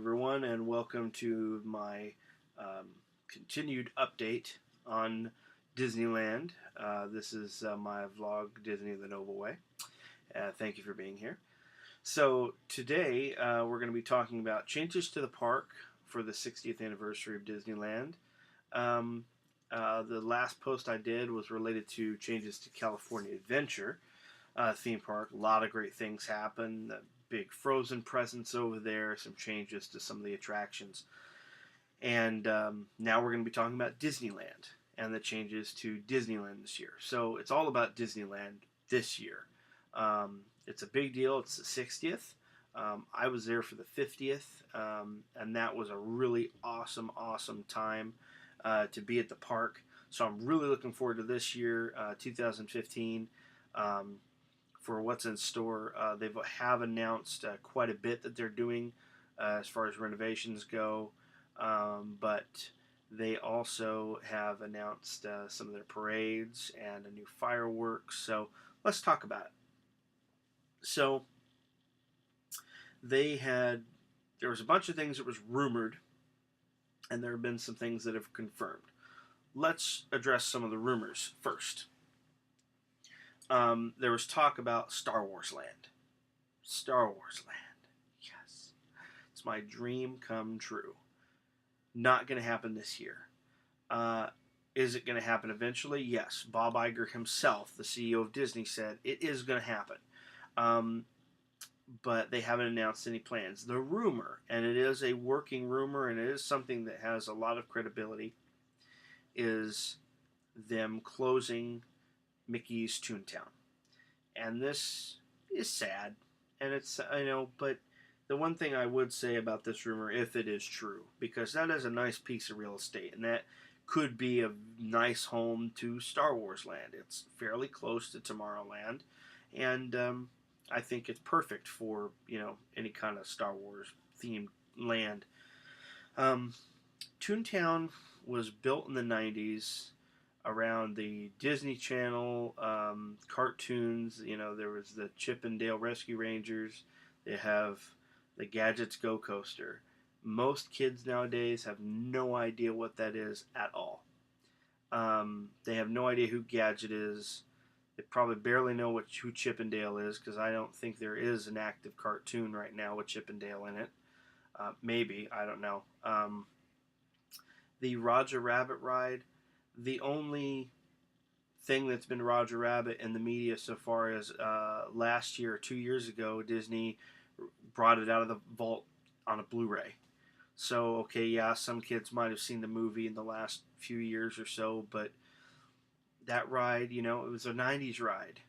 everyone, and welcome to my continued update on Disneyland. This is my vlog, Disney the Noble Way. Thank you for being here. So today we're going to be talking about changes to the park for the 60th anniversary of Disneyland. The last post I did was related to changes to California Adventure theme park. A lot of great things happened. The big Frozen presence over there, some changes to some of the attractions. And now we're going to be talking about Disneyland and the changes to Disneyland this year. So it's all about Disneyland this year. It's a big deal. It's the 60th. I was there for the 50th, and that was a really awesome time to be at the park. So I'm really looking forward to this year, 2015. For what's in store. They have announced quite a bit that they're doing as far as renovations go, but they also have announced some of their parades and a new fireworks. So let's talk about it. So there was a bunch of things that was rumored, and there have been some things that have confirmed. Let's address some of the rumors first. There was talk about Star Wars Land. Star Wars Land. Yes. It's my dream come true. Not going to happen this year. Is it going to happen eventually? Yes. Bob Iger himself, the CEO of Disney, said it is going to happen. But they haven't announced any plans. The rumor, and it is a working rumor, and it is something that has a lot of credibility, is them closing Mickey's Toontown. And this is sad, and but the one thing I would say about this rumor, if it is true, because that is a nice piece of real estate, and that could be a nice home to Star Wars Land. It's fairly close to Tomorrowland, and I think it's perfect for, any kind of Star Wars themed land. Toontown was built in the 90s around the Disney Channel cartoons. There was the Chip and Dale Rescue Rangers. They have the Gadgets Go Coaster. Most kids nowadays have no idea what that is at all. They have no idea who Gadget is. They probably barely know who Chip and Dale is, because I don't think there is an active cartoon right now with Chip and Dale in it. Maybe, I don't know. The Roger Rabbit ride, the only thing that's been Roger Rabbit in the media so far is last year or 2 years ago, Disney brought it out of the vault on a Blu-ray. So, okay, yeah, some kids might have seen the movie in the last few years or so, but that ride, it was a 90s ride.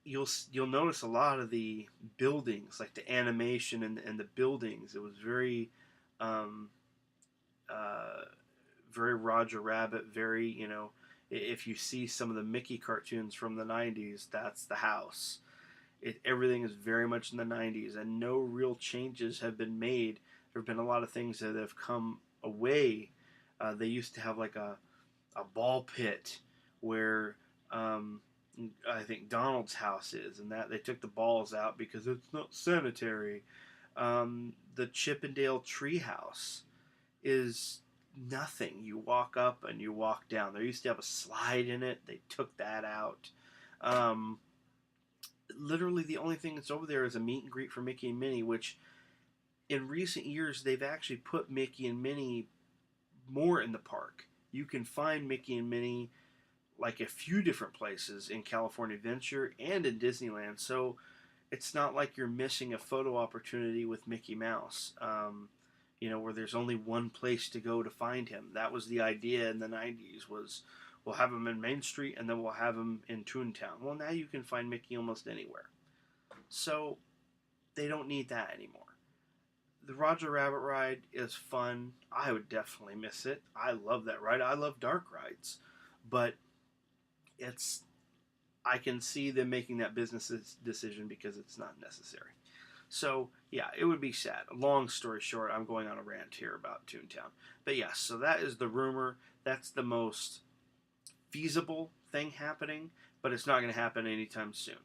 You'll notice a lot of the buildings, like the animation and the buildings. It was very very Roger Rabbit, very, if you see some of the Mickey cartoons from the 90s, that's the house. Everything is very much in the 90s, and no real changes have been made. There have been a lot of things that have come away. They used to have like a ball pit where I think Donald's house is, and that they took the balls out because it's not sanitary. The Chip and Dale treehouse is nothing. You walk up and you walk down. There used to have a slide in it. They took that out. Literally the only thing that's over there is a meet and greet for Mickey and Minnie, which in recent years they've actually put Mickey and Minnie more in the park. You can find Mickey and Minnie like a few different places in California Adventure and in Disneyland. So it's not like you're missing a photo opportunity with Mickey Mouse. Where there's only one place to go to find him. That was the idea in the 90s, was we'll have him in Main Street and then we'll have him in Toontown. Well, now you can find Mickey almost anywhere. So they don't need that anymore. The Roger Rabbit ride is fun. I would definitely miss it. I love that ride. I love dark rides. But I can see them making that business decision because it's not necessary. So, yeah, it would be sad. Long story short, I'm going on a rant here about Toontown. But yes, so that is the rumor. That's the most feasible thing happening, but it's not going to happen anytime soon.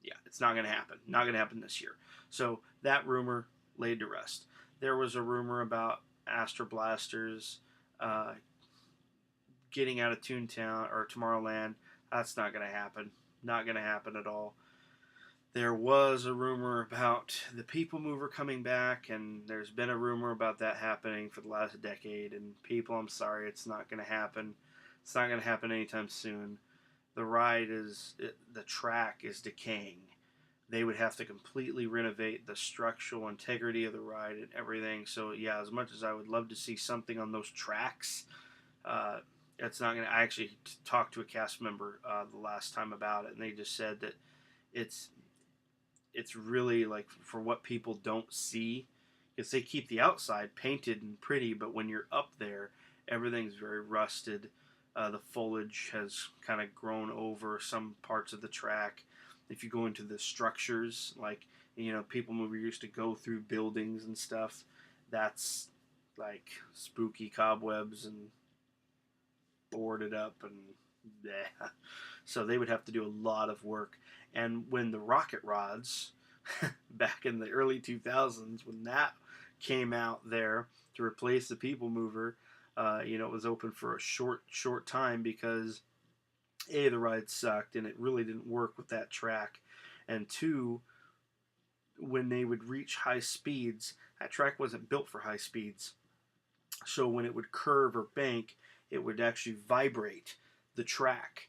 Yeah, it's not going to happen. Not going to happen this year. So that rumor laid to rest. There was a rumor about Astro Blasters uh, getting out of Toontown or Tomorrowland. That's not going to happen. Not going to happen at all. There was a rumor about the People Mover coming back, and there's been a rumor about that happening for the last decade. And people, I'm sorry, it's not going to happen. It's not going to happen anytime soon. The track is decaying. They would have to completely renovate the structural integrity of the ride and everything. So yeah, as much as I would love to see something on those tracks, uh, it's not going to. I actually talked to a cast member the last time about it, and they just said that it's it's really like for what people don't see, because they keep the outside painted and pretty, but when you're up there, everything's very rusted. The foliage has kind of grown over some parts of the track. If you go into the structures, like People Mover used to go through buildings and stuff. That's like spooky cobwebs and boarded up and yeah. So they would have to do a lot of work. And when the rocket rods, back in the early 2000s, when that came out there to replace the People Mover, it was open for a short time because A, the ride sucked and it really didn't work with that track, and two, when they would reach high speeds, that track wasn't built for high speeds. So when it would curve or bank, it would actually vibrate the track,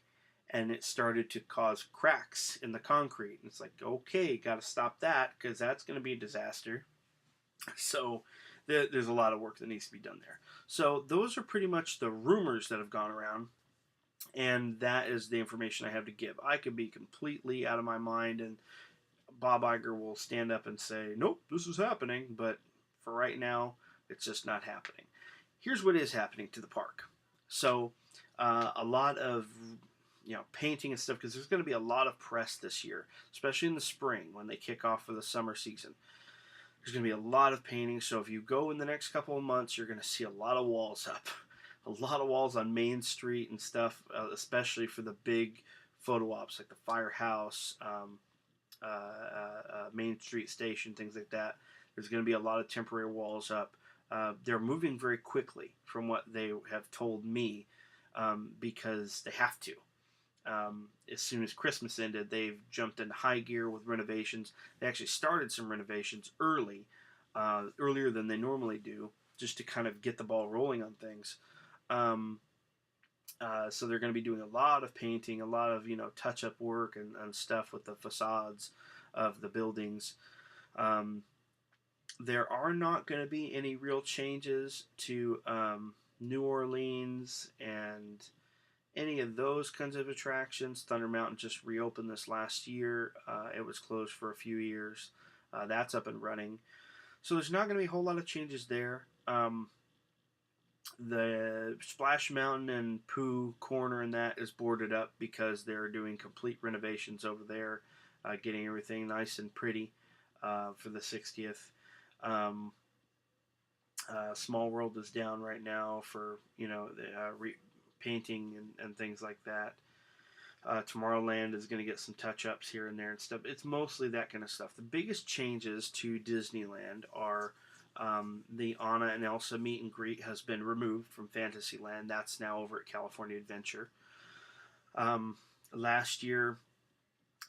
and it started to cause cracks in the concrete. And it's like, okay, got to stop that because that's going to be a disaster. So there's a lot of work that needs to be done there. So those are pretty much the rumors that have gone around, and that is the information I have to give. I could be completely out of my mind, and Bob Iger will stand up and say, nope, this is happening, but for right now, it's just not happening. Here's what is happening to the park. So a lot of painting and stuff, because there's going to be a lot of press this year, especially in the spring when they kick off for the summer season. There's going to be a lot of painting, so if you go in the next couple of months, you're going to see a lot of walls up. A lot of walls on Main Street and stuff, especially for the big photo ops like the Firehouse, Main Street Station, things like that. There's going to be a lot of temporary walls up. They're moving very quickly from what they have told me, because they have to. As soon as Christmas ended, they've jumped into high gear with renovations. They actually started some renovations earlier than they normally do, just to kind of get the ball rolling on things. So they're going to be doing a lot of painting, a lot of touch-up work and stuff with the facades of the buildings. There are not going to be any real changes to New Orleans and any of those kinds of attractions. Thunder Mountain just reopened this last year. It was closed for a few years. That's up and running. So there's not going to be a whole lot of changes there. The Splash Mountain and Pooh Corner and that is boarded up because they're doing complete renovations over there, getting everything nice and pretty for the 60th. Small World is down right now for painting and things like that. Tomorrowland is going to get some touch-ups here and there and stuff. It's mostly that kind of stuff. The biggest changes to Disneyland are the Anna and Elsa meet and greet has been removed from Fantasyland. That's now over at California Adventure. Last year,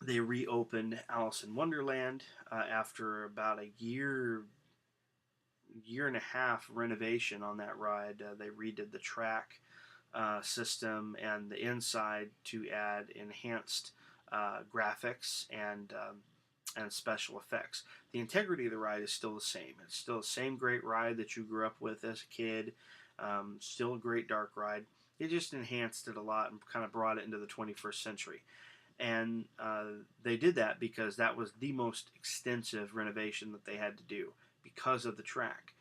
they reopened Alice in Wonderland after about a year and a half renovation on that ride. They redid the track system and the inside to add enhanced graphics and special effects. The integrity of the ride is still the same. It's still the same great ride that you grew up with as a kid. Still a great dark ride. They just enhanced it a lot and kind of brought it into the 21st century. And they did that because that was the most extensive renovation that they had to do because of the track.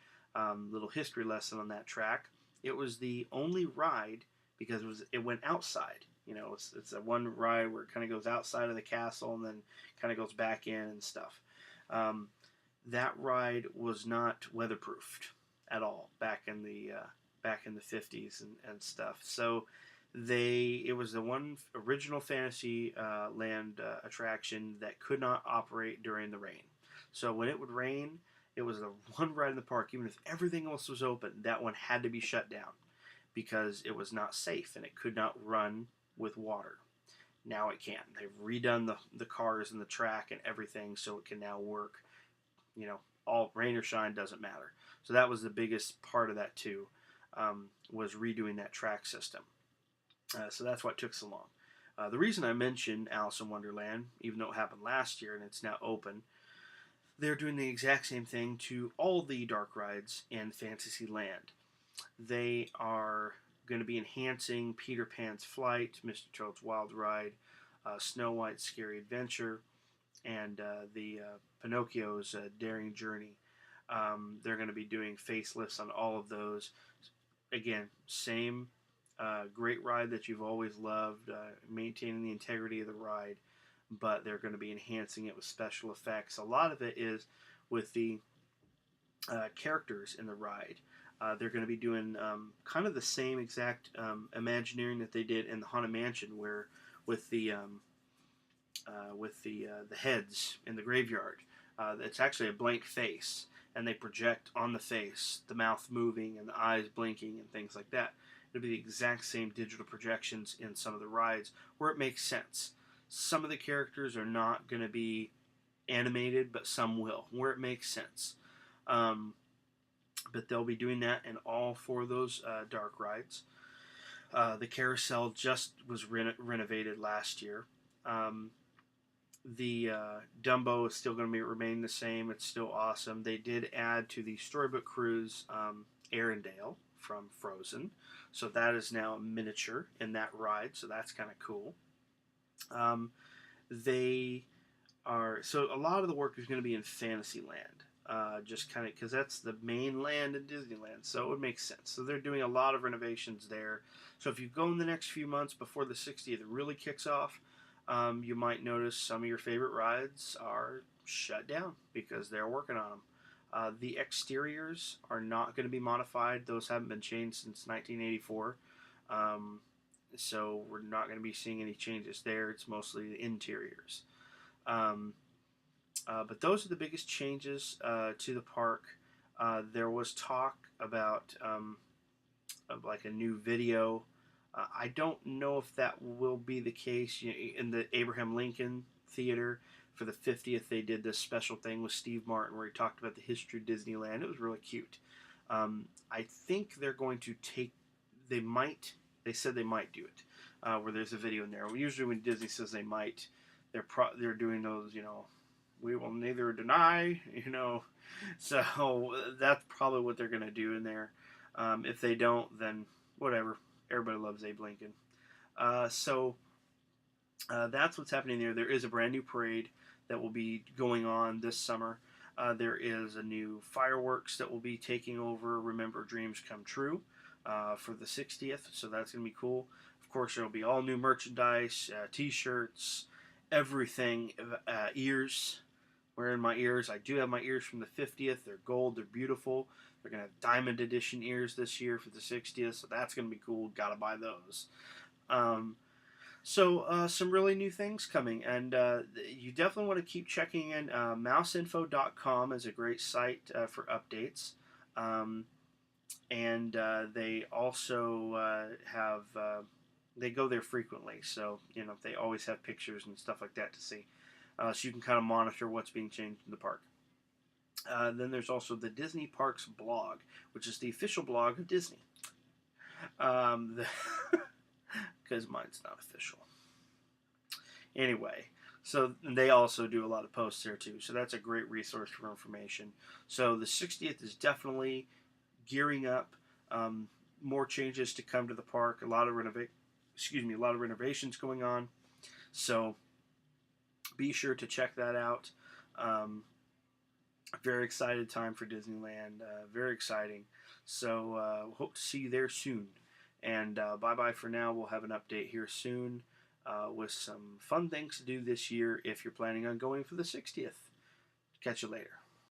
Little history lesson on that track. It was the only ride because it went outside. It's a one ride where it kind of goes outside of the castle and then kind of goes back in and stuff. That ride was not weatherproofed at all back in the 50s and stuff. So It was the one original fantasy land attraction that could not operate during the rain. So when it would rain, it was the one ride in the park, even if everything else was open, that one had to be shut down because it was not safe and it could not run with water. Now it can. They've redone the cars and the track and everything so it can now work. You know, all rain or shine doesn't matter. So that was the biggest part of that too, was redoing that track system. So that's why it took so long. The reason I mentioned Alice in Wonderland, even though it happened last year and it's now open, they're doing the exact same thing to all the dark rides in Fantasyland. They are going to be enhancing Peter Pan's Flight, Mr. Toad's Wild Ride, Snow White's Scary Adventure, and the Pinocchio's Daring Journey. They're going to be doing facelifts on all of those. Again, same great ride that you've always loved, maintaining the integrity of the ride, but they're going to be enhancing it with special effects. A lot of it is with the characters in the ride. They're going to be doing kind of the same exact Imagineering that they did in the Haunted Mansion, where with the heads in the graveyard, it's actually a blank face, and they project on the face the mouth moving and the eyes blinking and things like that. It'll be the exact same digital projections in some of the rides where it makes sense. Some of the characters are not going to be animated, but some will, where it makes sense. But they'll be doing that in all four of those dark rides. The carousel just was renovated last year. The Dumbo is still going to remain the same. It's still awesome. They did add to the Storybook Cruise Arendelle from Frozen. So that is now a miniature in that ride. So that's kind of cool. So a lot of the work is going to be in Fantasyland. Just kind of because that's the main land in Disneyland, so it would make sense. So they're doing a lot of renovations there. So if you go in the next few months before the 60th really kicks off, you might notice some of your favorite rides are shut down because they're working on them. The exteriors are not going to be modified. Those haven't been changed since 1984. So we're not going to be seeing any changes there. It's mostly the interiors. But those are the biggest changes to the park. There was talk about of like a new video. I don't know if that will be the case. You know, in the Abraham Lincoln Theater for the 50th, they did this special thing with Steve Martin where he talked about the history of Disneyland. It was really cute. I think they're going to take. They said they might do it, where there's a video in there. Usually, when Disney says they might, they're doing those. You know, we will neither deny. You know, so that's probably what they're going to do in there. If they don't, then whatever. Everybody loves Abe Lincoln. So that's what's happening there. There is a brand new parade that will be going on this summer. There is a new fireworks that will be taking over Remember Dreams Come True for the 60th. So that's going to be cool. Of course, there will be all new merchandise, t-shirts, everything, ears. Wearing my ears. I do have my ears from the 50th. They're gold. They're beautiful. They're going to have diamond edition ears this year for the 60th, so that's going to be cool. Got to buy those. So some really new things coming, and you definitely want to keep checking in. Mouseinfo.com is a great site for updates, and they also have they go there frequently, so you know they always have pictures and stuff like that to see, so you can kind of monitor what's being changed in the park. Then there's also the Disney Parks blog, which is the official blog of Disney. Because mine's not official. Anyway, so they also do a lot of posts there too. So that's a great resource for information. So the 60th is definitely gearing up. More changes to come to the park. A lot of renovations going on. So be sure to check that out. Very excited time for Disneyland. Very exciting. So hope to see you there soon. And bye-bye for now. We'll have an update here soon with some fun things to do this year if you're planning on going for the 60th. Catch you later.